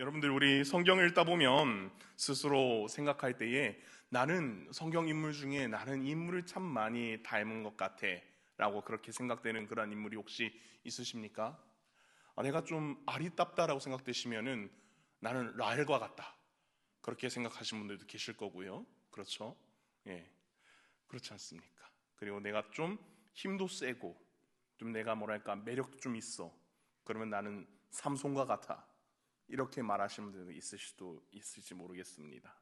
여러분들 우리 성경을 읽다 보면 스스로 생각할 때에 나는 성경 인물 중에 나는 인물을 참 많이 닮은 것 같아 라고 그렇게 생각되는 그런 인물이 혹시 있으십니까? 내가 좀 아리따다라고 생각되시면은 나는 라헬과 같다 그렇게 생각하시는 분들도 계실 거고요. 그렇죠? 예, 그렇지 않습니까? 그리고 내가 좀 힘도 세고 좀 내가 뭐랄까 매력도 좀 있어 그러면 나는 삼손과 같아 이렇게 말하시는 분들도 있을 수도 있을지 모르겠습니다.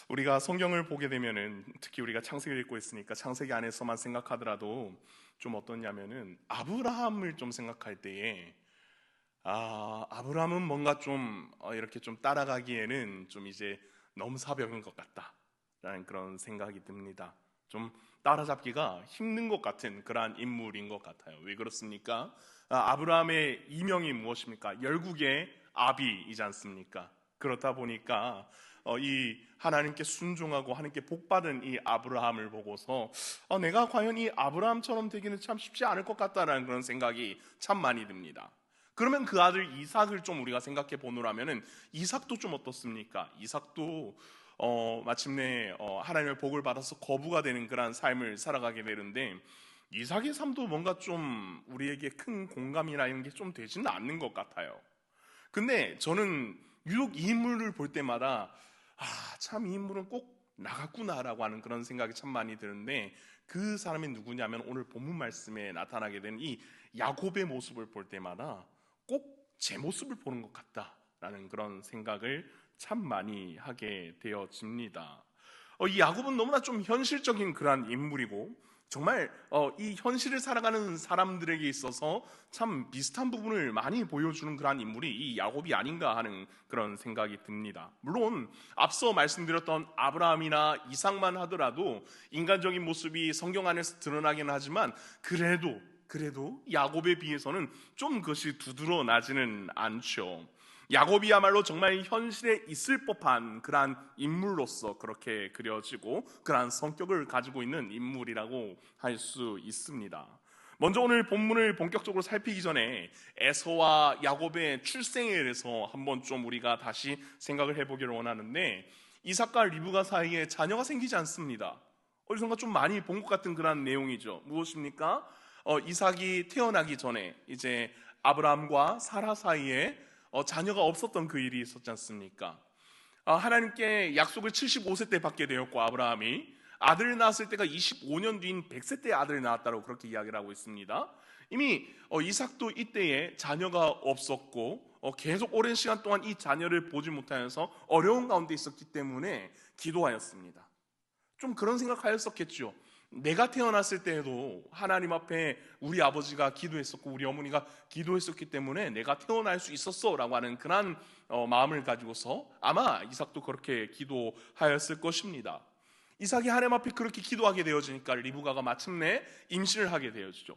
우리가 성경을 보게 되면은 특히 우리가 창세기를 읽고 있으니까 창세기 안에서만 생각하더라도 좀 어떠냐면은 아브라함을 좀 생각할 때에 아브라함은 뭔가 좀 이렇게 좀 따라가기에는 좀 이제 넘사벽인 것 같다라는 그런 생각이 듭니다. 좀 따라잡기가 힘든 것 같은 그러한 인물인 것 같아요. 왜 그렇습니까? 아브라함의 이명이 무엇입니까? 열국의 아비이지 않습니까? 그렇다 보니까 이 하나님께 순종하고 하나님께 복받은 이 아브라함을 보고서 내가 과연 이 아브라함처럼 되기는 참 쉽지 않을 것 같다라는 그런 생각이 참 많이 듭니다. 그러면 그 아들 이삭을 좀 우리가 생각해 보노라면은 이삭도 좀 어떻습니까? 이삭도 마침내 하나님의 복을 받아서 거부가 되는 그런 삶을 살아가게 되는데 이삭의 삶도 뭔가 좀 우리에게 큰 공감이나 이런 게 좀 되지는 않는 것 같아요. 근데 저는 유독 이 인물을 볼 때마다 참 이 인물은 꼭 나갔구나라고 하는 그런 생각이 참 많이 드는데 그 사람이 누구냐면 오늘 본문 말씀에 나타나게 된 이 야곱의 모습을 볼 때마다 꼭 제 모습을 보는 것 같다라는 그런 생각을 참 많이 하게 되어집니다. 이 야곱은 너무나 좀 현실적인 그러한 인물이고 정말 이 현실을 살아가는 사람들에게 있어서 참 비슷한 부분을 많이 보여주는 그러한 인물이 이 야곱이 아닌가 하는 그런 생각이 듭니다. 물론 앞서 말씀드렸던 아브라함이나 이삭만 하더라도 인간적인 모습이 성경 안에서 드러나긴 하지만 그래도 야곱에 비해서는 좀 그것이 두드러나지는 않죠. 야곱이야말로 정말 현실에 있을 법한 그러한 인물로서 그렇게 그려지고 그러한 성격을 가지고 있는 인물이라고 할 수 있습니다. 먼저 오늘 본문을 본격적으로 살피기 전에 에서와 야곱의 출생에 대해서 한번 좀 우리가 다시 생각을 해보기를 원하는데 이삭과 리브가 사이에 자녀가 생기지 않습니다. 어디선가 좀 많이 본 것 같은 그런 내용이죠. 무엇입니까? 이삭이 태어나기 전에 이제 아브라함과 사라 사이에 자녀가 없었던 그 일이 있었지 않습니까? 하나님께 약속을 75세 때 받게 되었고 아브라함이 아들을 낳았을 때가 25년 뒤인 100세 때 아들을 낳았다고 그렇게 이야기를 하고 있습니다. 이미 이삭도 이때에 자녀가 없었고 계속 오랜 시간 동안 이 자녀를 보지 못하면서 어려운 가운데 있었기 때문에 기도하였습니다. 좀 그런 생각하였었겠죠. 내가 태어났을 때에도 하나님 앞에 우리 아버지가 기도했었고 우리 어머니가 기도했었기 때문에 내가 태어날 수 있었어 라고 하는 그런 마음을 가지고서 아마 이삭도 그렇게 기도하였을 것입니다. 이삭이 하나님 앞에 그렇게 기도하게 되어지니까 리브가가 마침내 임신을 하게 되어지죠.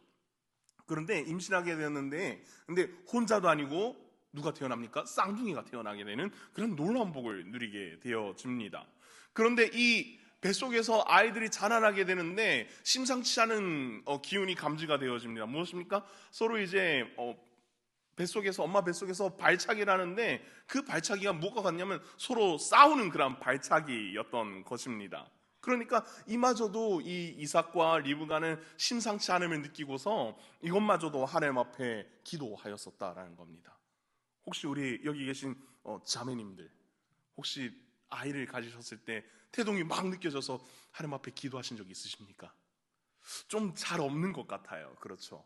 그런데 임신하게 되었는데 근데 혼자도 아니고 누가 태어납니까? 쌍둥이가 태어나게 되는 그런 놀라운 복을 누리게 되어집니다. 그런데 이 뱃속에서 아이들이 자라나게 되는데 심상치 않은 기운이 감지가 되어집니다. 무엇입니까? 서로 이제 뱃속에서 엄마 뱃속에서 발차기를 하는데 그 발차기가 뭐가 같냐면 서로 싸우는 그런 발차기였던 것입니다. 그러니까 이마저도 이 이삭과 리브가는 심상치 않음을 느끼고서 이것마저도 하나님 앞에 기도하였었다라는 겁니다. 혹시 우리 여기 계신 자매님들 혹시 아이를 가지셨을 때 태동이 막 느껴져서 하나님 앞에 기도하신 적 있으십니까? 좀 잘 없는 것 같아요. 그렇죠?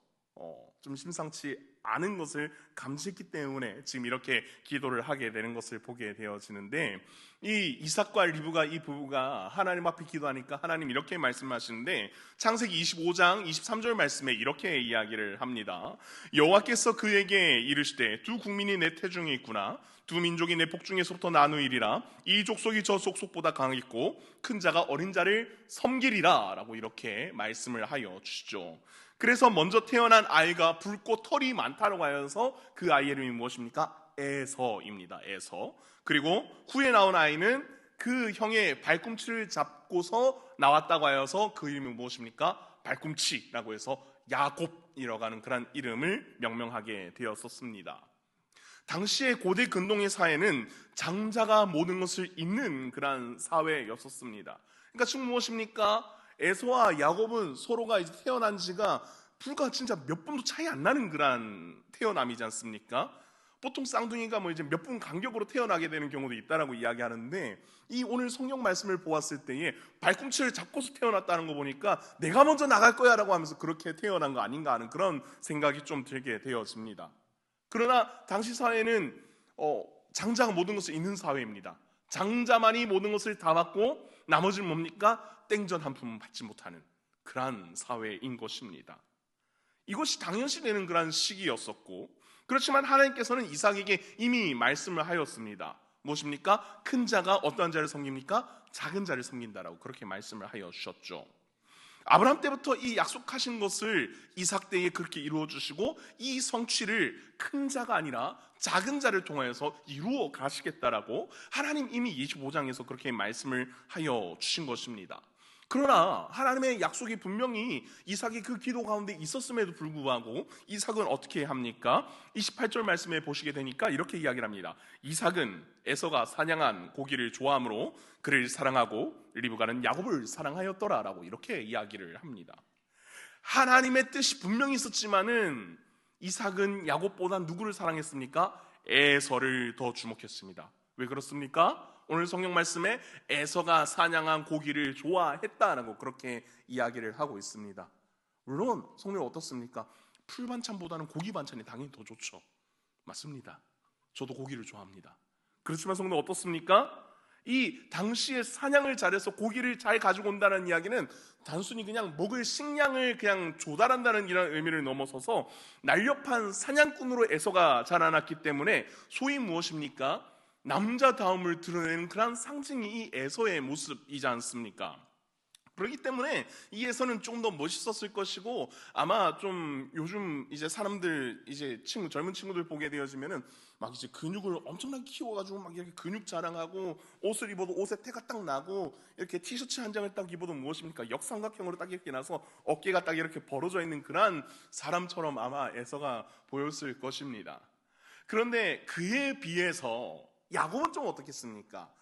좀 심상치 않은 것을 감지했기 때문에 지금 이렇게 기도를 하게 되는 것을 보게 되어지는데 이 이삭과 리브가 이 부부가 하나님 앞에 기도하니까 하나님 이렇게 말씀하시는데 창세기 25장 23절 말씀에 이렇게 이야기를 합니다. 여호와께서 그에게 이르시되 두 국민이 내 태중에 있구나 두 민족이 내 복중에서부터 나누이리라 이 족속이 저 족속보다 강하겠고 큰 자가 어린 자를 섬기리라 라고 이렇게 말씀을 하여 주시죠. 그래서 먼저 태어난 아이가 붉고 털이 많다고 하여서 그 아이의 이름이 무엇입니까? 에서입니다. 에서. 그리고 후에 나온 아이는 그 형의 발꿈치를 잡고서 나왔다고 하여서 그 이름이 무엇입니까? 발꿈치라고 해서 야곱이라고 하는 그런 이름을 명명하게 되었었습니다. 당시의 고대 근동의 사회는 장자가 모든 것을 잇는 그런 사회였었습니다. 그러니까 즉 무엇입니까? 에서와 야곱은 서로가 이제 태어난 지가 불과 진짜 몇 분도 차이 안 나는 그런 태어남이지 않습니까? 보통 쌍둥이가 뭐 이제 몇 분 간격으로 태어나게 되는 경우도 있다라고 이야기하는데, 이 오늘 성경 말씀을 보았을 때에 발꿈치를 잡고서 태어났다는 거 보니까 내가 먼저 나갈 거야라고 하면서 그렇게 태어난 거 아닌가 하는 그런 생각이 좀 들게 되었습니다. 그러나 당시 사회는 장자가 모든 것을 잇는 사회입니다. 장자만이 모든 것을 다 받고 나머지는 뭡니까? 땡전 한 푼 받지 못하는 그러한 사회인 것입니다. 이것이 당연시되는 그런 시기였었고, 그렇지만 하나님께서는 이삭에게 이미 말씀을 하였습니다. 무엇입니까? 큰 자가 어떠한 자를 섬깁니까? 작은 자를 섬긴다라고 그렇게 말씀을 하여 주셨죠. 아브라함 때부터 이 약속하신 것을 이삭 때에 그렇게 이루어 주시고, 이 성취를 큰 자가 아니라 작은 자를 통하여서 이루어 가시겠다라고 하나님 이미 25장에서 그렇게 말씀을 하여 주신 것입니다. 그러나 하나님의 약속이 분명히 이삭의 그 기도 가운데 있었음에도 불구하고 이삭은 어떻게 합니까? 28절 말씀에 보시게 되니까 이렇게 이야기를 합니다. 이삭은 에서가 사냥한 고기를 좋아하므로 그를 사랑하고 리브가는 야곱을 사랑하였더라 라고 이렇게 이야기를 합니다. 하나님의 뜻이 분명히 있었지만은 이삭은 야곱보다 누구를 사랑했습니까? 에서를 더 주목했습니다. 왜 그렇습니까? 오늘 성경 말씀에 에서가 사냥한 고기를 좋아했다라고 그렇게 이야기를 하고 있습니다. 물론 성경 어떻습니까? 풀 반찬보다는 고기 반찬이 당연히 더 좋죠. 맞습니다. 저도 고기를 좋아합니다. 그렇지만 성경 어떻습니까? 이 당시에 사냥을 잘해서 고기를 잘 가지고 온다는 이야기는 단순히 그냥 먹을 식량을 그냥 조달한다는 이런 의미를 넘어서서 날렵한 사냥꾼으로 에서가 자라났기 때문에 소위 무엇입니까? 남자다움을 드러내는 그런 상징이 이 에서의 모습이지 않습니까? 그렇기 때문에 이 에서는 좀 더 멋있었을 것이고, 아마 좀 요즘 이제 사람들 이제 젊은 친구들 보게 되어지면은 막 이제 근육을 엄청나게 키워가지고 막 이렇게 근육 자랑하고, 옷을 입어도 옷에 태가 딱 나고, 이렇게 티셔츠 한 장을 딱 입어도 무엇입니까? 역삼각형으로 딱 이렇게 나서 어깨가 딱 이렇게 벌어져 있는 그런 사람처럼 아마 에서가 보였을 것입니다. 그런데 그에 비해서 야곱은 좀 어떻겠습니까?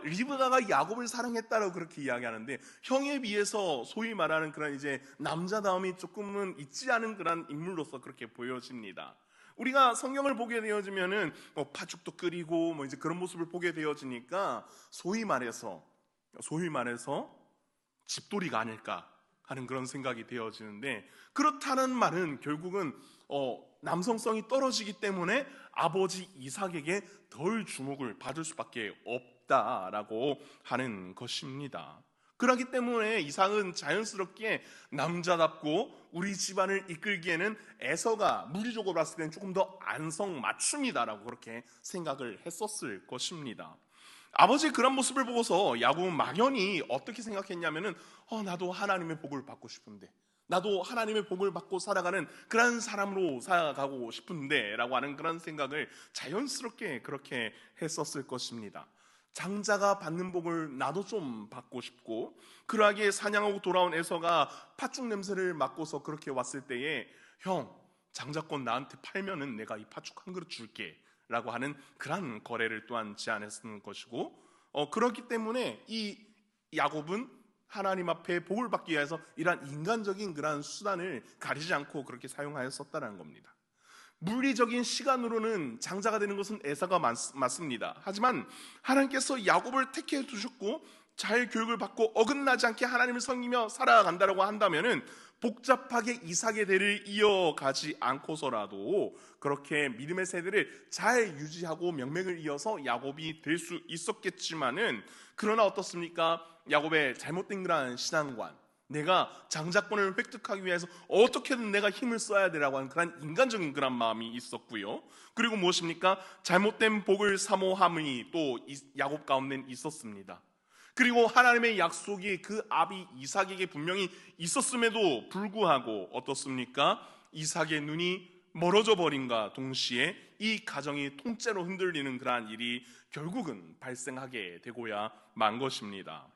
리브가가 야곱을 사랑했다라고 그렇게 이야기하는데, 형에 비해서 소위 말하는 그런 이제 남자다움이 조금은 있지 않은 그런 인물로서 그렇게 보여집니다. 우리가 성경을 보게 되어지면은 팥죽도 끓이고 뭐 이제 그런 모습을 보게 되어지니까 소위 말해서 집돌이가 아닐까 하는 그런 생각이 되어지는데, 그렇다는 말은 결국은 남성성이 떨어지기 때문에 아버지 이삭에게 덜 주목을 받을 수밖에 없다라고 하는 것입니다. 그렇기 때문에 이삭은 자연스럽게 남자답고 우리 집안을 이끌기에는 에서가 물리적으로 봤을 때는 조금 더 안성맞춤이다라고 그렇게 생각을 했었을 것입니다. 아버지의 그런 모습을 보고서 야곱은 막연히 어떻게 생각했냐면은 나도 하나님의 복을 받고 싶은데, 나도 하나님의 복을 받고 살아가는 그런 사람으로 살아가고 싶은데 라고 하는 그런 생각을 자연스럽게 그렇게 했었을 것입니다. 장자가 받는 복을 나도 좀 받고 싶고, 그러하게 사냥하고 돌아온 에서가 팥죽 냄새를 맡고서 그렇게 왔을 때에 형, 장자권 나한테 팔면은 내가 이 팥죽 한 그릇 줄게 라고 하는 그런 거래를 또한 제안했던 것이고, 그렇기 때문에 이 야곱은 하나님 앞에 복을 받기 위해서 이러한 인간적인 그러한 수단을 가리지 않고 그렇게 사용하였었다는 겁니다. 물리적인 시간으로는 장자가 되는 것은 에사가 맞습니다. 하지만 하나님께서 야곱을 택해 두셨고 잘 교육을 받고 어긋나지 않게 하나님을 섬기며 살아간다고 한다면은 복잡하게 이삭의 대를 이어가지 않고서라도 그렇게 믿음의 세대를 잘 유지하고 명맥을 이어서 야곱이 될 수 있었겠지만은, 그러나 어떻습니까? 야곱의 잘못된 그러한 신앙관, 내가 장자권을 획득하기 위해서 어떻게든 내가 힘을 써야 되라고 하는 그런 인간적인 그런 마음이 있었고요. 그리고 무엇입니까? 잘못된 복을 사모함이 또 야곱 가운데는 있었습니다. 그리고 하나님의 약속이 그 아비 이삭에게 분명히 있었음에도 불구하고 어떻습니까? 이삭의 눈이 멀어져 버림과 동시에 이 가정이 통째로 흔들리는 그러한 일이 결국은 발생하게 되고야 만 것입니다.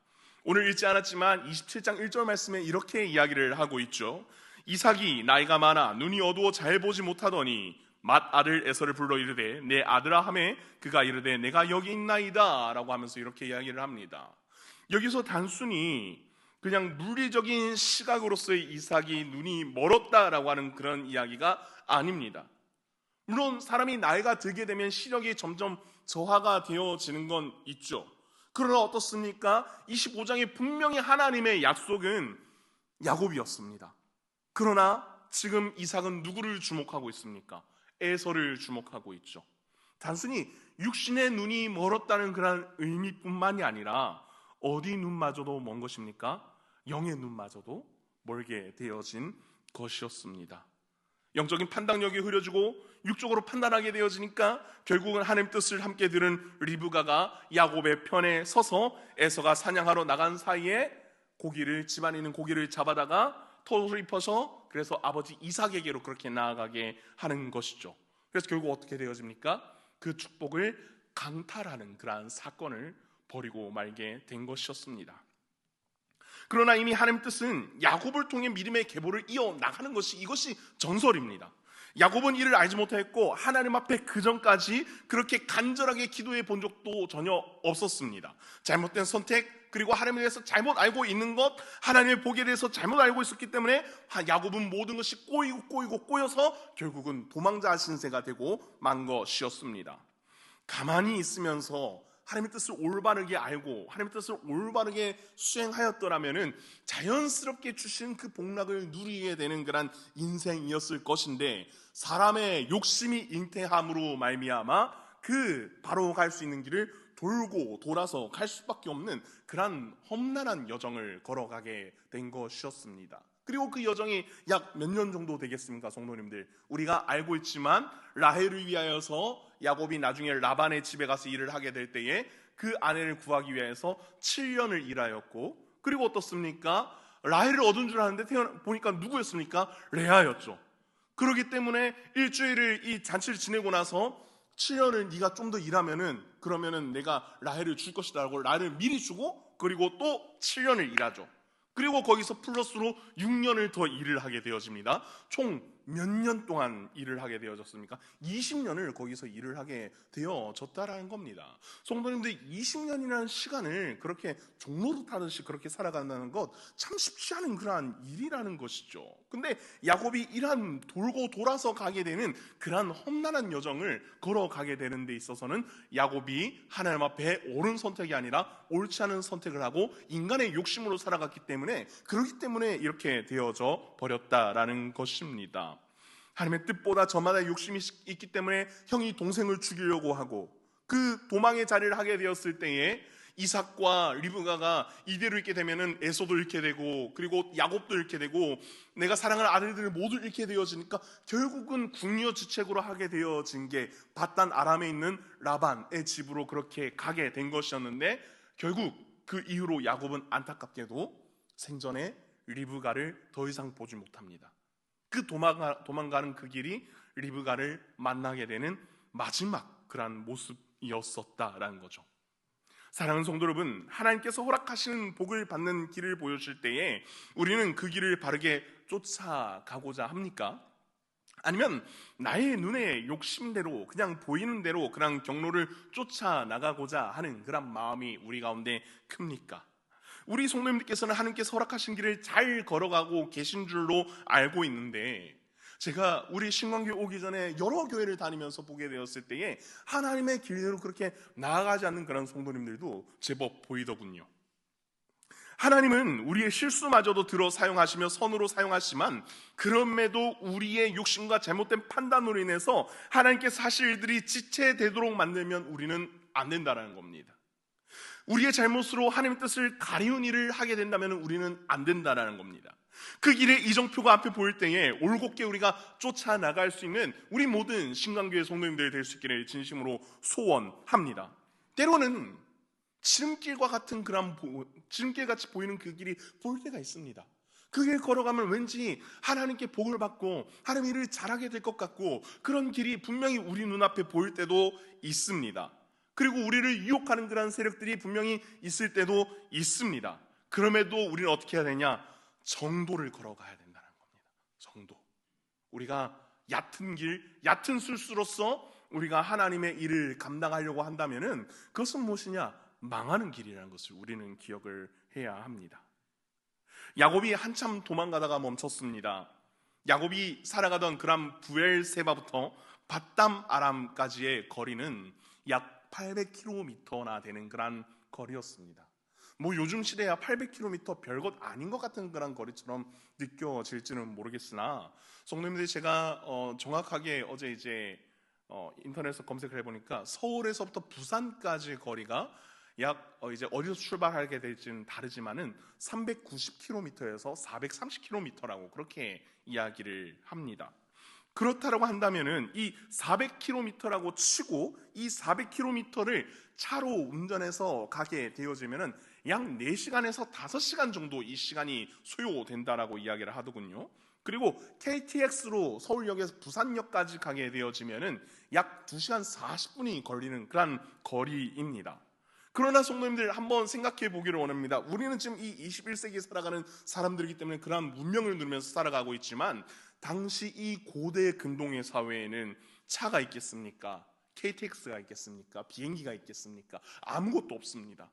오늘 읽지 않았지만 27장 1절 말씀에 이렇게 이야기를 하고 있죠. 이삭이 나이가 많아 눈이 어두워 잘 보지 못하더니 맏아들 에서를 불러 이르되 내 아들아 하매 그가 이르되 내가 여기 있나이다 라고 하면서 이렇게 이야기를 합니다. 여기서 단순히 그냥 물리적인 시각으로서의 이삭이 눈이 멀었다라고 하는 그런 이야기가 아닙니다. 물론 사람이 나이가 들게 되면 시력이 점점 저하가 되어지는 건 있죠. 그러나 어떻습니까? 25장에 분명히 하나님의 약속은 야곱이었습니다. 그러나 지금 이삭은 누구를 주목하고 있습니까? 에서를 주목하고 있죠. 단순히 육신의 눈이 멀었다는 그런 의미뿐만이 아니라 어디 눈마저도 먼 것입니까? 영의 눈마저도 멀게 되어진 것이었습니다. 영적인 판단력이 흐려지고 육적으로 판단하게 되어지니까 결국은 하나님 뜻을 함께 들은 리브가가 야곱의 편에 서서 에서가 사냥하러 나간 사이에 집안에 있는 고기를 잡아다가 털을 입혀서 그래서 아버지 이삭에게로 그렇게 나아가게 하는 것이죠. 그래서 결국 어떻게 되어집니까? 그 축복을 강탈하는 그러한 사건을 벌이고 말게 된 것이었습니다. 그러나 이미 하나님 뜻은 야곱을 통해 믿음의 계보를 이어나가는 것이 이것이 전설입니다. 야곱은 이를 알지 못했고 하나님 앞에 그 전까지 그렇게 간절하게 기도해 본 적도 전혀 없었습니다. 잘못된 선택 그리고 하나님에 대해서 잘못 알고 있는 것, 하나님의 복에 대해서 잘못 알고 있었기 때문에 야곱은 모든 것이 꼬여서 결국은 도망자 신세가 되고 만 것이었습니다. 가만히 있으면서 하나님의 뜻을 올바르게 알고 하나님의 뜻을 올바르게 수행하였더라면 자연스럽게 주신 그 복락을 누리게 되는 그런 인생이었을 것인데 사람의 욕심이 잉태함으로 말미암아 그 바로 갈 수 있는 길을 돌고 돌아서 갈 수밖에 없는 그런 험난한 여정을 걸어가게 된 것이었습니다. 그리고 그 여정이 약 몇 년 정도 되겠습니까, 성도님들? 우리가 알고 있지만 라헬을 위하여서 야곱이 나중에 라반의 집에 가서 일을 하게 될 때에 그 아내를 구하기 위해서 7년을 일하였고, 그리고 어떻습니까? 라헬을 얻은 줄 아는데 보니까 누구였습니까? 레아였죠. 그렇기 때문에 일주일을 이 잔치를 지내고 나서 7년을 네가 좀 더 일하면은 그러면은 내가 라헬을 줄 것이다 라고 라헬을 미리 주고 그리고 또 7년을 일하죠. 그리고 거기서 플러스로 6년을 더 일을 하게 되어집니다. 총 몇 년 동안 일을 하게 되어졌습니까? 20년을 거기서 일을 하게 되어졌다라는 겁니다. 성도님들 20년이라는 시간을 그렇게 종로를 타듯이 그렇게 살아간다는 것 참 쉽지 않은 그러한 일이라는 것이죠. 근데 야곱이 이러한 돌고 돌아서 가게 되는 그러한 험난한 여정을 걸어가게 되는 데 있어서는 야곱이 하나님 앞에 옳은 선택이 아니라 옳지 않은 선택을 하고 인간의 욕심으로 살아갔기 때문에 그렇기 때문에 이렇게 되어져 버렸다라는 것입니다. 하나님의 뜻보다 저마다 욕심이 있기 때문에 형이 동생을 죽이려고 하고 그 도망의 자리를 하게 되었을 때에 이삭과 리브가가 이대로 있게 되면은 에서도 잃게 되고 그리고 야곱도 잃게 되고 내가 사랑하는 아들들을 모두 잃게 되어지니까 결국은 궁여지책으로 하게 되어진 게 밧단 아람에 있는 라반의 집으로 그렇게 가게 된 것이었는데 결국 그 이후로 야곱은 안타깝게도 생전에 리브가를 더 이상 보지 못합니다. 그 도망가는 그 길이 리브가를 만나게 되는 마지막 그러한 모습이었었다라는 거죠. 사랑하는 성도 여러분, 하나님께서 허락하시는 복을 받는 길을 보여주실 때에 우리는 그 길을 바르게 쫓아가고자 합니까? 아니면 나의 눈에 욕심대로 그냥 보이는 대로 그냥 경로를 쫓아나가고자 하는 그런 마음이 우리 가운데 큽니까? 우리 성도님들께서는 하나님께서 허락하신 길을 잘 걸어가고 계신 줄로 알고 있는데 제가 우리 신광교회 오기 전에 여러 교회를 다니면서 보게 되었을 때에 하나님의 길대로 그렇게 나아가지 않는 그런 성도님들도 제법 보이더군요. 하나님은 우리의 실수마저도 들어 사용하시며 선으로 사용하시지만 그럼에도 우리의 욕심과 잘못된 판단으로 인해서 하나님께서 하실 일들이 지체되도록 만들면 우리는 안 된다는 겁니다. 우리의 잘못으로 하나님의 뜻을 가리운 일을 하게 된다면 우리는 안 된다는 겁니다. 그 길의 이정표가 앞에 보일 때에 올곧게 우리가 쫓아나갈 수 있는 우리 모든 신강교회 성도님들이 될 수 있기를 진심으로 소원합니다. 때로는 지름길과 같은 그런 지름길같이 보이는 그 길이 보일 때가 있습니다. 그 길 걸어가면 왠지 하나님께 복을 받고 하나님 일을 잘하게 될 것 같고 그런 길이 분명히 우리 눈앞에 보일 때도 있습니다. 그리고 우리를 유혹하는 그런 세력들이 분명히 있을 때도 있습니다. 그럼에도 우리는 어떻게 해야 되냐? 정도를 걸어가야 된다는 겁니다. 정도. 우리가 얕은 길, 얕은 술수로서 우리가 하나님의 일을 감당하려고 한다면은 그것은 무엇이냐? 망하는 길이라는 것을 우리는 기억을 해야 합니다. 야곱이 한참 도망가다가 멈췄습니다. 야곱이 살아가던 그람 부엘세바부터 밧담 아람까지의 거리는 약 800km나 되는 그런 거리였습니다. 뭐 요즘 시대야 800km 별것 아닌 것 같은 그런 거리처럼 느껴질지는 모르겠으나, 성도님들이 제가 정확하게 어제 이제 인터넷에서 검색을 해보니까 서울에서부터 부산까지 거리가 약 이제 어디서 출발하게 될지는 다르지만은 390km에서 430km라고 그렇게 이야기를 합니다. 그렇다고 한다면은 이 400km라고 치고 이 400km를 차로 운전해서 가게 되어지면은 약 4시간에서 5시간 정도 이 시간이 소요된다라고 이야기를 하더군요. 그리고 KTX로 서울역에서 부산역까지 가게 되어지면은 약 2시간 40분이 걸리는 그런 거리입니다. 그러나 성도님들 한번 생각해 보기를 원합니다. 우리는 지금 이 21세기에 살아가는 사람들이기 때문에 그러한 문명을 누리면서 살아가고 있지만, 당시 이 고대 근동의 사회에는 차가 있겠습니까? KTX가 있겠습니까? 비행기가 있겠습니까? 아무것도 없습니다.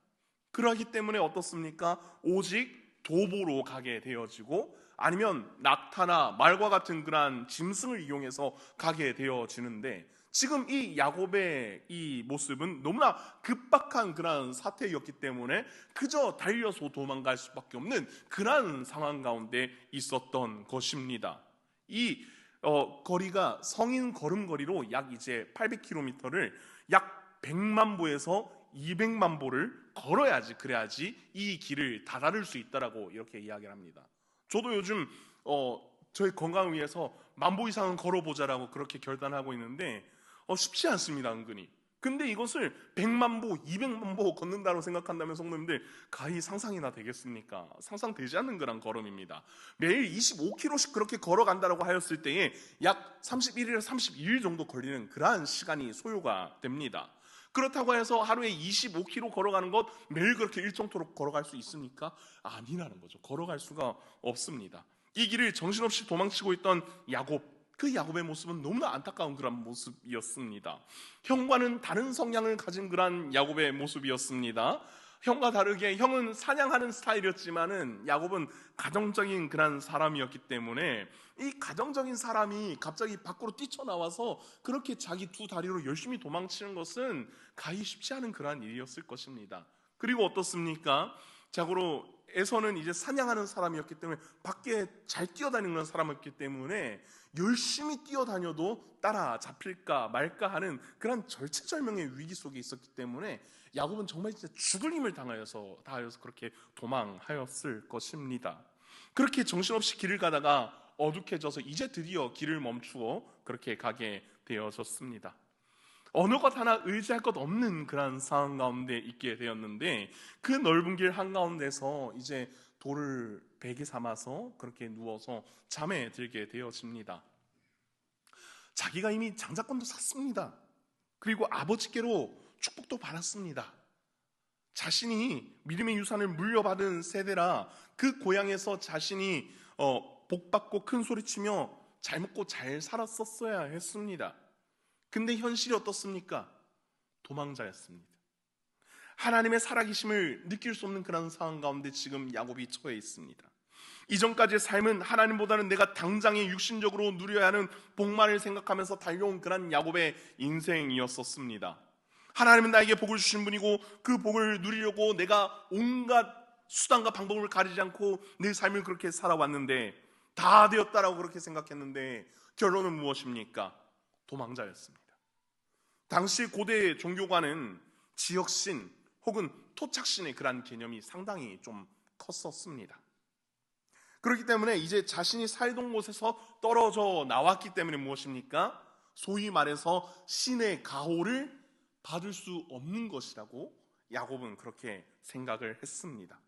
그러기 때문에 어떻습니까? 오직 도보로 가게 되어지고, 아니면 낙타나 말과 같은 그러한 짐승을 이용해서 가게 되어지는데, 지금 이 야곱의 이 모습은 너무나 급박한 그러한 사태였기 때문에 그저 달려서 도망갈 수밖에 없는 그러한 상황 가운데 있었던 것입니다. 이 거리가 성인 걸음거리로 약 이제 800km를 약 100만 보에서 200만 보를 걸어야지, 그래야지 이 길을 다다를 수 있다라고 이렇게 이야기를 합니다. 저도 요즘 저희 건강을 위해서 10,000보 이상은 걸어보자라고 그렇게 결단하고 있는데 쉽지 않습니다, 은근히. 근데 이것을 100만 보, 200만 보 걷는다고 생각한다면 성도님들, 가히 상상이나 되겠습니까? 상상되지 않는 그런 걸음입니다. 매일 25km씩 그렇게 걸어간다고 하였을 때에 약 31일에서 32일 정도 걸리는 그러한 시간이 소요가 됩니다. 그렇다고 해서 하루에 25km 걸어가는 것 매일 그렇게 일정토록 걸어갈 수 있습니까? 아니라는 거죠. 걸어갈 수가 없습니다. 이 길을 정신없이 도망치고 있던 야곱, 그 야곱의 모습은 너무나 안타까운 그런 모습이었습니다. 형과는 다른 성향을 가진 그런 야곱의 모습이었습니다. 형과 다르게 형은 사냥하는 스타일이었지만은 야곱은 가정적인 그런 사람이었기 때문에 이 가정적인 사람이 갑자기 밖으로 뛰쳐나와서 그렇게 자기 두 다리로 열심히 도망치는 것은 가히 쉽지 않은 그러한 일이었을 것입니다. 그리고 어떻습니까? 자고로 에서는 이제 사냥하는 사람이었기 때문에 밖에 잘 뛰어다니는 사람이었기 때문에 열심히 뛰어다녀도 따라 잡힐까 말까 하는 그런 절체절명의 위기 속에 있었기 때문에 야곱은 정말 진짜 죽을 힘을 다하여서 그렇게 도망하였을 것입니다. 그렇게 정신없이 길을 가다가 어둑해져서 이제 드디어 길을 멈추어 그렇게 가게 되어졌습니다. 어느 것 하나 의지할 것 없는 그런 상황 가운데 있게 되었는데, 그 넓은 길 한가운데서 이제 돌을 베개 삼아서 그렇게 누워서 잠에 들게 되어집니다. 자기가 이미 장자권도 샀습니다. 그리고 아버지께로 축복도 받았습니다. 자신이 믿음의 유산을 물려받은 세대라 그 고향에서 자신이 복받고 큰 소리치며 잘 먹고 잘 살았었어야 했습니다. 근데 현실이 어떻습니까? 도망자였습니다. 하나님의 살아계심을 느낄 수 없는 그런 상황 가운데 지금 야곱이 처해 있습니다. 이전까지의 삶은 하나님보다는 내가 당장에 육신적으로 누려야 하는 복만을 생각하면서 달려온 그런 야곱의 인생이었었습니다. 하나님은 나에게 복을 주신 분이고 그 복을 누리려고 내가 온갖 수단과 방법을 가리지 않고 내 삶을 그렇게 살아왔는데, 다 되었다라고 그렇게 생각했는데 결론은 무엇입니까? 도망자였습니다. 당시 고대 종교관은 지역신 혹은 토착신의 그러한 개념이 상당히 좀 컸었습니다. 그렇기 때문에 이제 자신이 살던 곳에서 떨어져 나왔기 때문에 무엇입니까? 소위 말해서 신의 가호를 받을 수 없는 것이라고 야곱은 그렇게 생각을 했습니다.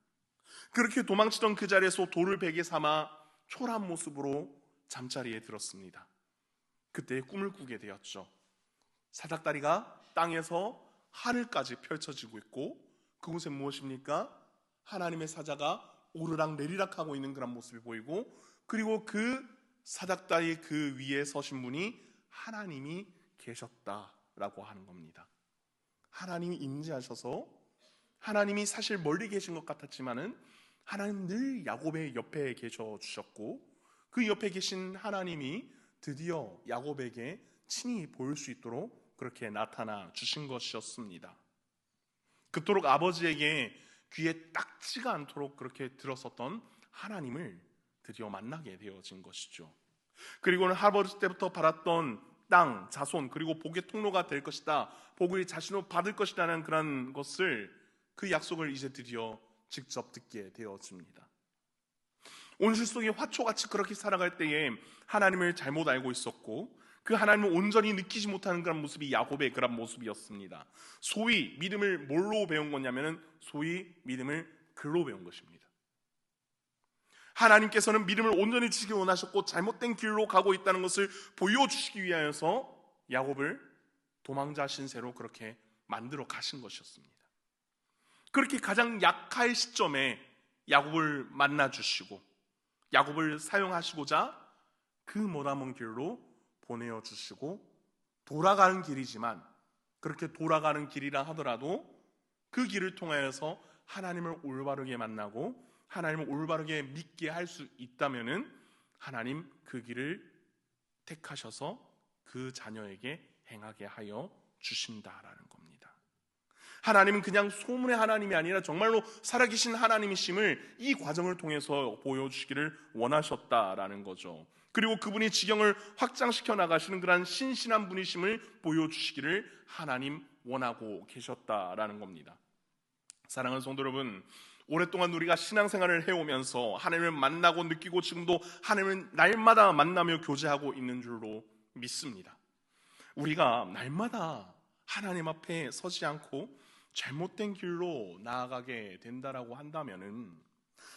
그렇게 도망치던 그 자리에서 돌을 베개 삼아 초라한 모습으로 잠자리에 들었습니다. 그때 꿈을 꾸게 되었죠. 사닥다리가 땅에서 하늘까지 펼쳐지고 있고, 그곳에 무엇입니까? 하나님의 사자가 오르락 내리락 하고 있는 그런 모습이 보이고, 그리고 그 사닥다리 그 위에 서신 분이 하나님이 계셨다라고 하는 겁니다. 하나님이 임재하셔서 하나님이 사실 멀리 계신 것 같았지만은 하나님 늘 야곱의 옆에 계셔 주셨고, 그 옆에 계신 하나님이 드디어 야곱에게 친히 보일 수 있도록 그렇게 나타나 주신 것이었습니다. 그토록 아버지에게 귀에 딱지가 않도록 그렇게 들었었던 하나님을 드디어 만나게 되어진 것이죠. 그리고는 할아버지 때부터 바랐던 땅, 자손, 그리고 복의 통로가 될 것이다, 복을 자신으로 받을 것이라는 그런 것을, 그 약속을 이제 드디어 직접 듣게 되어집니다. 온실 속에 화초같이 그렇게 살아갈 때에 하나님을 잘못 알고 있었고, 그 하나님을 온전히 느끼지 못하는 그런 모습이 야곱의 그런 모습이었습니다. 소위 믿음을 뭘로 배운 거냐면은 소위 믿음을 글로 배운 것입니다. 하나님께서는 믿음을 온전히 지키기 원하셨고 잘못된 길로 가고 있다는 것을 보여주시기 위하여서 야곱을 도망자 신세로 그렇게 만들어 가신 것이었습니다. 그렇게 가장 약할 시점에 야곱을 만나주시고 야곱을 사용하시고자 그 머나먼 길로 보내어주시고, 돌아가는 길이지만 그렇게 돌아가는 길이라 하더라도 그 길을 통하여서 하나님을 올바르게 만나고 하나님을 올바르게 믿게 할 수 있다면은 하나님 그 길을 택하셔서 그 자녀에게 행하게 하여 주신다라는 겁니다. 하나님은 그냥 소문의 하나님이 아니라 정말로 살아계신 하나님이심을 이 과정을 통해서 보여주시기를 원하셨다라는 거죠. 그리고 그분이 지경을 확장시켜 나가시는 그런 신실한 분이심을 보여주시기를 하나님 원하고 계셨다라는 겁니다. 사랑하는 성도 여러분, 오랫동안 우리가 신앙생활을 해오면서 하나님을 만나고 느끼고 지금도 하나님을 날마다 만나며 교제하고 있는 줄로 믿습니다. 우리가 날마다 하나님 앞에 서지 않고 잘못된 길로 나아가게 된다라고 한다면은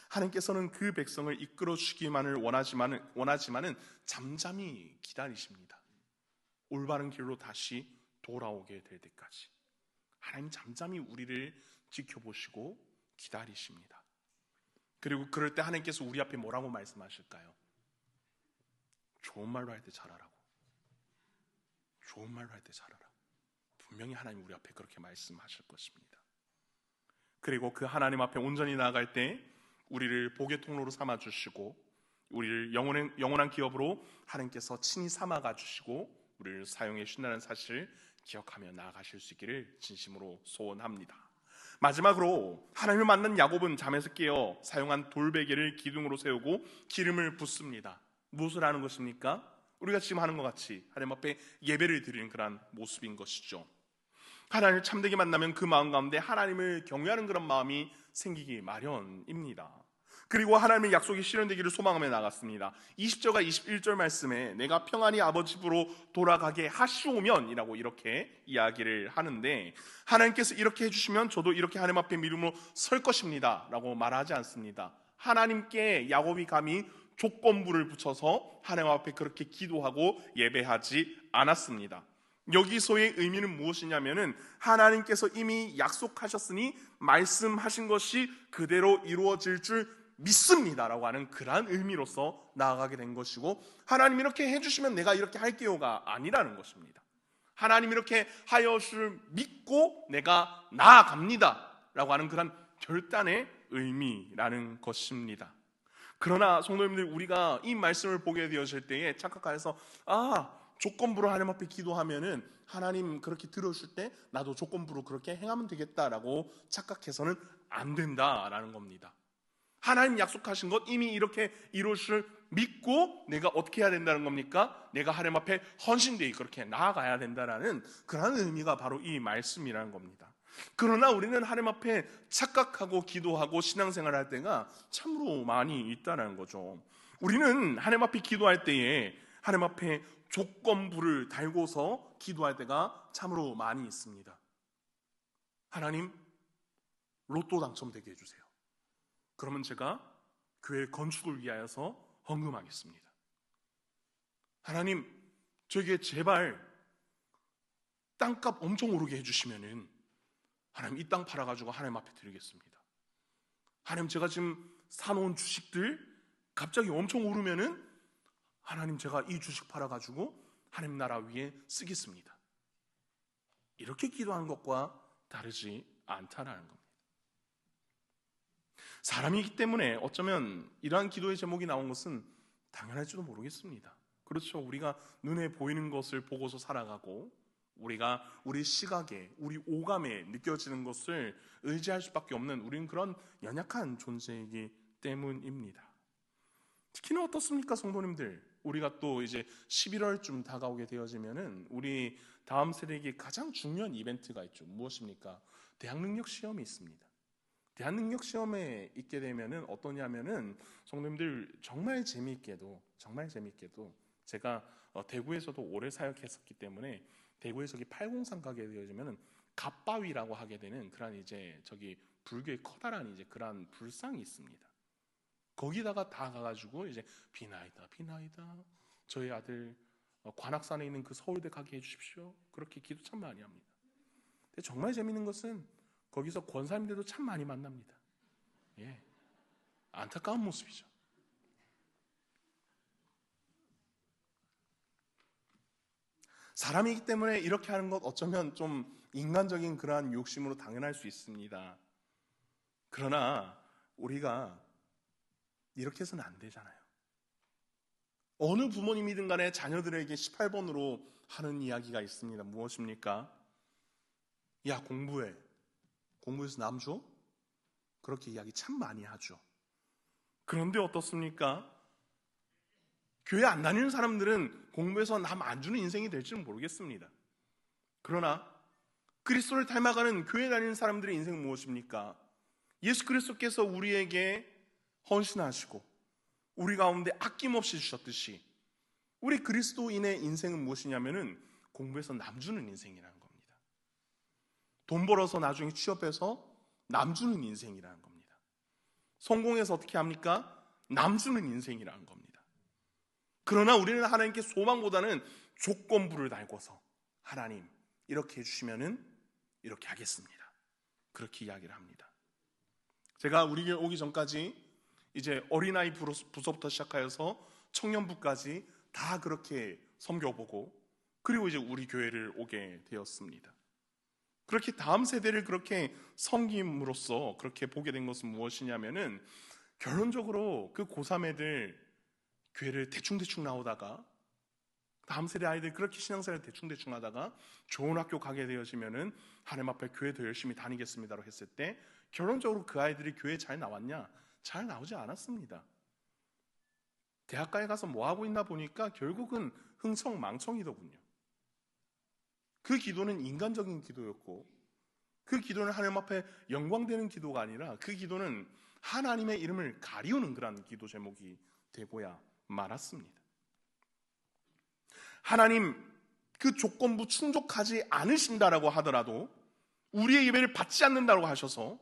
하나님께서는 그 백성을 이끌어 주기만을 원하지만은 잠잠히 기다리십니다. 올바른 길로 다시 돌아오게 될 때까지 하나님 잠잠히 우리를 지켜보시고 기다리십니다. 그리고 그럴 때 하나님께서 우리 앞에 뭐라고 말씀하실까요? 좋은 말로 할 때 잘하라고. 좋은 말로 할 때 잘하라. 분명히 하나님 우리 앞에 그렇게 말씀하실 것입니다. 그리고 그 하나님 앞에 온전히 나아갈 때 우리를 복의 통로로 삼아주시고 우리를 영원한 기업으로 하나님께서 친히 삼아가 주시고 우리를 사용해 주신다는 사실 기억하며 나아가실 수 있기를 진심으로 소원합니다. 마지막으로 하나님을 만난 야곱은 잠에서 깨어 사용한 돌베개를 기둥으로 세우고 기름을 붓습니다. 무엇을 하는 것입니까? 우리가 지금 하는 것 같이 하나님 앞에 예배를 드리는 그런 모습인 것이죠. 하나님을 참되게 만나면 그 마음 가운데 하나님을 경외하는 그런 마음이 생기기 마련입니다. 그리고 하나님의 약속이 실현되기를 소망하며 나갔습니다. 20절과 21절 말씀에 내가 평안히 아버지 집으로 돌아가게 하시오면 이라고 이렇게 이야기를 하는데, 하나님께서 이렇게 해주시면 저도 이렇게 하나님 앞에 믿음으로 설 것입니다 라고 말하지 않습니다. 하나님께 야곱이 감히 조건부를 붙여서 하나님 앞에 그렇게 기도하고 예배하지 않았습니다. 여기서의 의미는 무엇이냐면은 하나님께서 이미 약속하셨으니 말씀하신 것이 그대로 이루어질 줄 믿습니다라고 하는 그러한 의미로서 나아가게 된 것이고, 하나님 이렇게 해주시면 내가 이렇게 할게요가 아니라는 것입니다. 하나님 이렇게 하여줄 믿고 내가 나아갑니다 라고 하는 그런 결단의 의미라는 것입니다. 그러나 성도님들, 우리가 이 말씀을 보게 되었을 때에 착각하여서 조건부로 하나님 앞에 기도하면은 하나님 그렇게 들어줄 때 나도 조건부로 그렇게 행하면 되겠다라고 착각해서는 안 된다라는 겁니다. 하나님 약속하신 것 이미 이렇게 이루실 믿고 내가 어떻게 해야 된다는 겁니까? 내가 하나님 앞에 헌신되이 그렇게 나아가야 된다라는 그런 의미가 바로 이 말씀이라는 겁니다. 그러나 우리는 하나님 앞에 착각하고 기도하고 신앙생활을 할 때가 참으로 많이 있다는 거죠. 우리는 하나님 앞에 기도할 때에 하나님 앞에 조건부를 달고서 기도할 때가 참으로 많이 있습니다. 하나님, 로또 당첨되게 해주세요. 그러면 제가 교회 건축을 위하여서 헌금하겠습니다. 하나님, 저에게 제발 땅값 엄청 오르게 해주시면은 하나님 이 땅 팔아가지고 하나님 앞에 드리겠습니다. 하나님, 제가 지금 사놓은 주식들 갑자기 엄청 오르면은 하나님, 제가 이 주식 팔아가지고 하나님 나라 위에 쓰겠습니다. 이렇게 기도하는 것과 다르지 않다라는 겁니다. 사람이기 때문에 어쩌면 이러한 기도의 제목이 나온 것은 당연할지도 모르겠습니다. 그렇죠. 우리가 눈에 보이는 것을 보고서 살아가고 우리가 우리 시각에, 우리 오감에 느껴지는 것을 의지할 수밖에 없는 우리는 그런 연약한 존재이기 때문입니다. 특히나 어떻습니까, 성도님들? 우리가 또 이제 11월쯤 다가오게 되어지면은 우리 다음 세대에게 가장 중요한 이벤트가 있죠. 무엇입니까? 대학능력 시험이 있습니다. 대학능력 시험에 있게 되면은 어떠냐면은 성도님들 정말 재미있게도 제가 대구에서도 오래 사역했었기 때문에 대구에 803 가게 되어지면은 갑바위라고 하게 되는 그런 이제 저기 불교의 커다란 이제 그런 불상이 있습니다. 거기다가 다 가가지고 이제 비나이다 저희 아들 관악산에 있는 그 서울대 가게 해주십시오. 그렇게 기도 참 많이 합니다. 근데 정말 재밌는 것은 거기서 권사님들도 참 많이 만납니다. 예, 안타까운 모습이죠. 사람이기 때문에 이렇게 하는 것 어쩌면 좀 인간적인 그러한 욕심으로 당연할 수 있습니다. 그러나 우리가 이렇게 해서는 안 되잖아요. 어느 부모님이든 간에 자녀들에게 18번으로 하는 이야기가 있습니다. 무엇입니까? 야, 공부해. 공부해서 남 줘? 그렇게 이야기 참 많이 하죠. 그런데 어떻습니까? 교회 안 다니는 사람들은 공부해서 남 안 주는 인생이 될지는 모르겠습니다. 그러나 그리스도를 닮아가는 교회 다니는 사람들의 인생은 무엇입니까? 예수 그리스도께서 우리에게 헌신하시고 우리 가운데 아낌없이 주셨듯이 우리 그리스도인의 인생은 무엇이냐면은 공부해서 남 주는 인생이라는 겁니다. 돈 벌어서 나중에 취업해서 남 주는 인생이라는 겁니다. 성공해서 어떻게 합니까? 남 주는 인생이라는 겁니다. 그러나 우리는 하나님께 소망보다는 조건부를 달고서 하나님 이렇게 해주시면은 이렇게 하겠습니다. 그렇게 이야기를 합니다. 제가 우리 교회 오기 전까지 이제 어린아이 부서부터 시작하여서 청년부까지 다 그렇게 섬겨보고 그리고 이제 우리 교회를 오게 되었습니다. 그렇게 다음 세대를 그렇게 섬김으로써 그렇게 보게 된 것은 무엇이냐면은 결론적으로 그 고3 애들 교회를 대충대충 나오다가 다음 세대 아이들 그렇게 신앙생활을 대충대충 하다가 좋은 학교 가게 되어지면은 하나님 앞에 교회 더 열심히 다니겠습니다로 했을 때 결론적으로 그 아이들이 교회 잘 나왔냐? 잘 나오지 않았습니다. 대학가에 가서 뭐 하고 있나 보니까 결국은 흥청망청이더군요. 그 기도는 인간적인 기도였고 그 기도는 하나님 앞에 영광되는 기도가 아니라 그 기도는 하나님의 이름을 가리우는 그런 기도 제목이 되고야 말았습니다. 하나님 그 조건부 충족하지 않으신다라고 하더라도 우리의 예배를 받지 않는다고 하셔서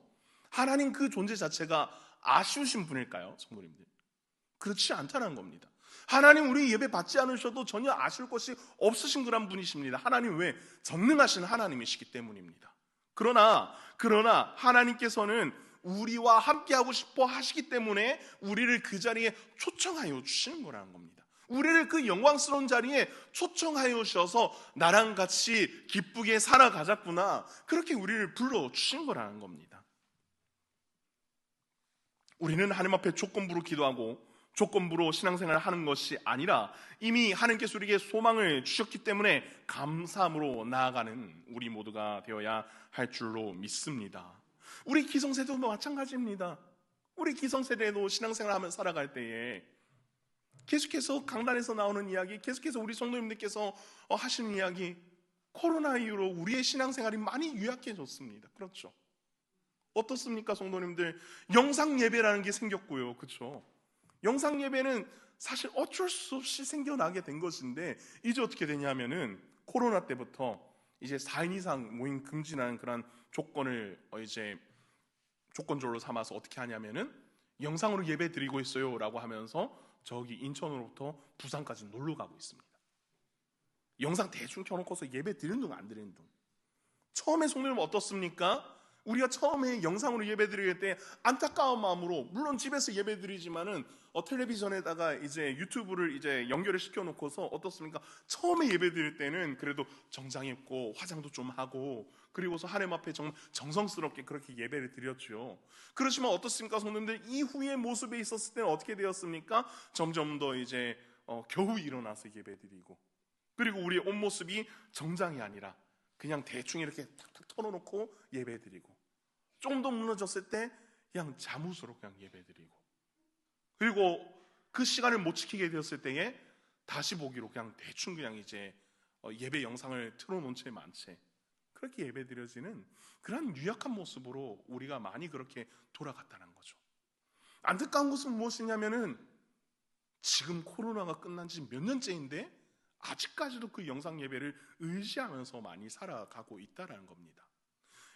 하나님 그 존재 자체가 아쉬우신 분일까요? 성도님들, 그렇지 않다는 겁니다. 하나님 우리 예배 받지 않으셔도 전혀 아쉬울 것이 없으신 그런 분이십니다. 하나님 왜? 전능하신 하나님이시기 때문입니다. 그러나 하나님께서는 우리와 함께하고 싶어 하시기 때문에 우리를 그 자리에 초청하여 주시는 거라는 겁니다. 우리를 그 영광스러운 자리에 초청하여 주셔서 나랑 같이 기쁘게 살아가자꾸나 그렇게 우리를 불러주신 거라는 겁니다. 우리는 하나님 앞에 조건부로 기도하고 조건부로 신앙생활을 하는 것이 아니라 이미 하나님께서 우리에게 소망을 주셨기 때문에 감사함으로 나아가는 우리 모두가 되어야 할 줄로 믿습니다. 우리 기성세대도 마찬가지입니다. 우리 기성세대도 신앙생활을 하면서 살아갈 때에 계속해서 강단에서 나오는 이야기, 계속해서 우리 성도님들께서 하시는 이야기, 코로나 이후로 우리의 신앙생활이 많이 유약해졌습니다. 그렇죠? 어떻습니까, 성도님들? 영상 예배라는 게 생겼고요, 그렇죠? 영상 예배는 사실 어쩔 수 없이 생겨나게 된 것인데 이제 어떻게 되냐면은 코로나 때부터 이제 4인 이상 모임 금지라는 그런 조건을 이제 조건적으로 삼아서 어떻게 하냐면은 영상으로 예배 드리고 있어요라고 하면서 저기 인천으로부터 부산까지 놀러 가고 있습니다. 영상 대충 켜놓고서 예배 드리는 둥 안 드리는 둥. 처음에 성도님 어떻습니까? 우리가 처음에 영상으로 예배드릴 때 안타까운 마음으로, 물론 집에서 예배드리지만은 텔레비전에다가 이제 유튜브를 이제 연결을 시켜놓고서 어떻습니까? 처음에 예배드릴 때는 그래도 정장 입고 화장도 좀 하고 그리고서 하나님 앞에 정말 정성스럽게 그렇게 예배를 드렸죠. 그렇지만 어떻습니까, 성도님들? 이후의 모습에 있었을 때는 어떻게 되었습니까? 점점 더 이제 겨우 일어나서 예배드리고, 그리고 우리의 옷 모습이 정장이 아니라 그냥 대충 이렇게 탁탁 털어놓고 예배드리고, 조금 더 무너졌을 때 그냥 잠옷으로 그냥 예배드리고, 그리고 그 시간을 못 지키게 되었을 때에 다시 보기로 그냥 대충 그냥 이제 예배 영상을 틀어놓은 채 만 채 그렇게 예배드려지는 그런 유약한 모습으로 우리가 많이 그렇게 돌아갔다는 거죠. 안타까운 것은 무엇이냐면은 지금 코로나가 끝난 지 몇 년째인데 아직까지도 그 영상 예배를 의지하면서 많이 살아가고 있다는 겁니다.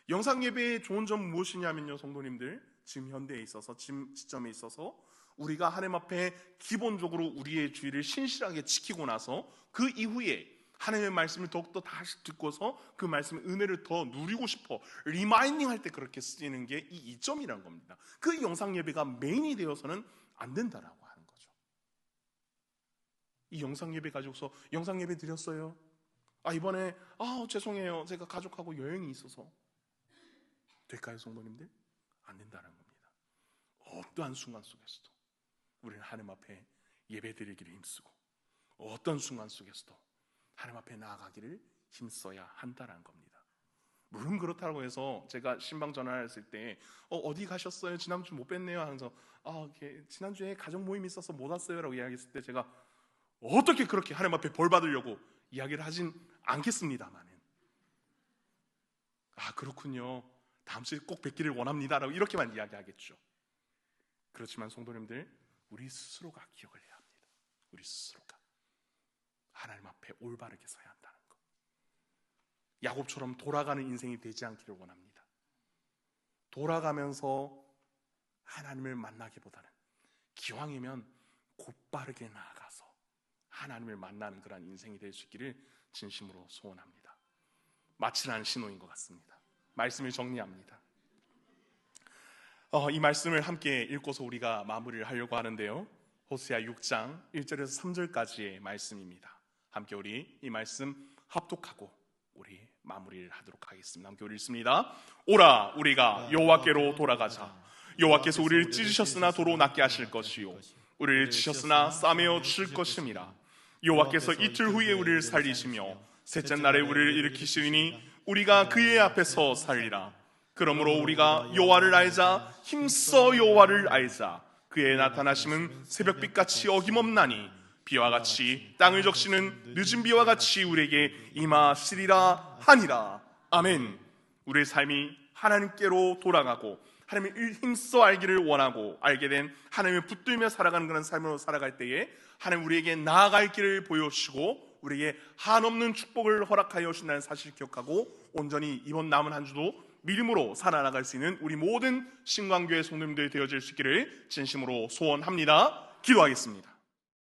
영상 예배의 좋은 점 무엇이냐면요, 성도님들, 지금 현대에 있어서, 지금 시점에 있어서 우리가 하나님 앞에 기본적으로 우리의 주의를 신실하게 지키고 나서 그 이후에 하나님의 말씀을 더욱더 다시 듣고서 그 말씀의 은혜를 더 누리고 싶어 리마인딩 할 때 그렇게 쓰이는 게 이 이점이라는 겁니다. 그 영상 예배가 메인이 되어서는 안 된다라고 하는 거죠. 이 영상 예배 가지고서 영상 예배 드렸어요. 이번에 죄송해요, 제가 가족하고 여행이 있어서. 될까요, 성도님들? 안 된다는 겁니다. 어떠한 순간 속에서도 우리는 하나님 앞에 예배 드리기를 힘쓰고, 어떤 순간 속에서도 하나님 앞에 나아가기를 힘써야 한다는 겁니다. 물론 그렇다고 해서 제가 신방 전화했을 때 어디 가셨어요? 지난주 못 뵀네요 하면서 지난주에 가족 모임이 있어서 못 왔어요 라고 이야기했을 때 제가 어떻게 그렇게 하나님 앞에 벌 받으려고 이야기를 하진 않겠습니다만은, 그렇군요, 다음 주에 꼭 뵙기를 원합니다 라고 이렇게만 이야기하겠죠. 그렇지만 성도님들, 우리 스스로가 기억을 해야 합니다. 우리 스스로가 하나님 앞에 올바르게 서야 한다는 것. 야곱처럼 돌아가는 인생이 되지 않기를 원합니다. 돌아가면서 하나님을 만나기보다는 기왕이면 곧바르게 나아가서 하나님을 만나는 그런 인생이 될 수 있기를 진심으로 소원합니다. 마치라는 신호인 것 같습니다. 말씀을 정리합니다. 이 말씀을 함께 읽고서 우리가 마무리를 하려고 하는데요, 호세아 6장 1절에서 3절까지의 말씀입니다. 함께 우리 이 말씀 합독하고 우리 마무리를 하도록 하겠습니다. 함께 우리 읽습니다. 오라, 우리가 여호와께로 돌아가자. 여호와께서 우리를 찢으셨으나 도로 낫게 하실 것이요, 우리를 치셨으나 싸매어 줄 것임이라. 여호와께서 이틀 후에 우리를 살리시며 셋째 날에 우리를 일으키시리니 우리가 그의 앞에서 살리라. 그러므로 우리가 여호와를 알자, 힘써 여호와를 알자. 그의 나타나심은 새벽빛같이 어김없나니 비와 같이 땅을 적시는 늦은 비와 같이 우리에게 임하시리라 하니라. 아멘. 우리의 삶이 하나님께로 돌아가고 하나님을 힘써 알기를 원하고 알게 된 하나님을 붙들며 살아가는 그런 삶으로 살아갈 때에 하나님 우리에게 나아갈 길을 보여주시고 우리에게 한없는 축복을 허락하여 주신다는 사실을 기억하고 온전히 이번 남은 한 주도 믿음으로 살아나갈 수 있는 우리 모든 신광교회 성도님들이 되어질 수 있기를 진심으로 소원합니다. 기도하겠습니다.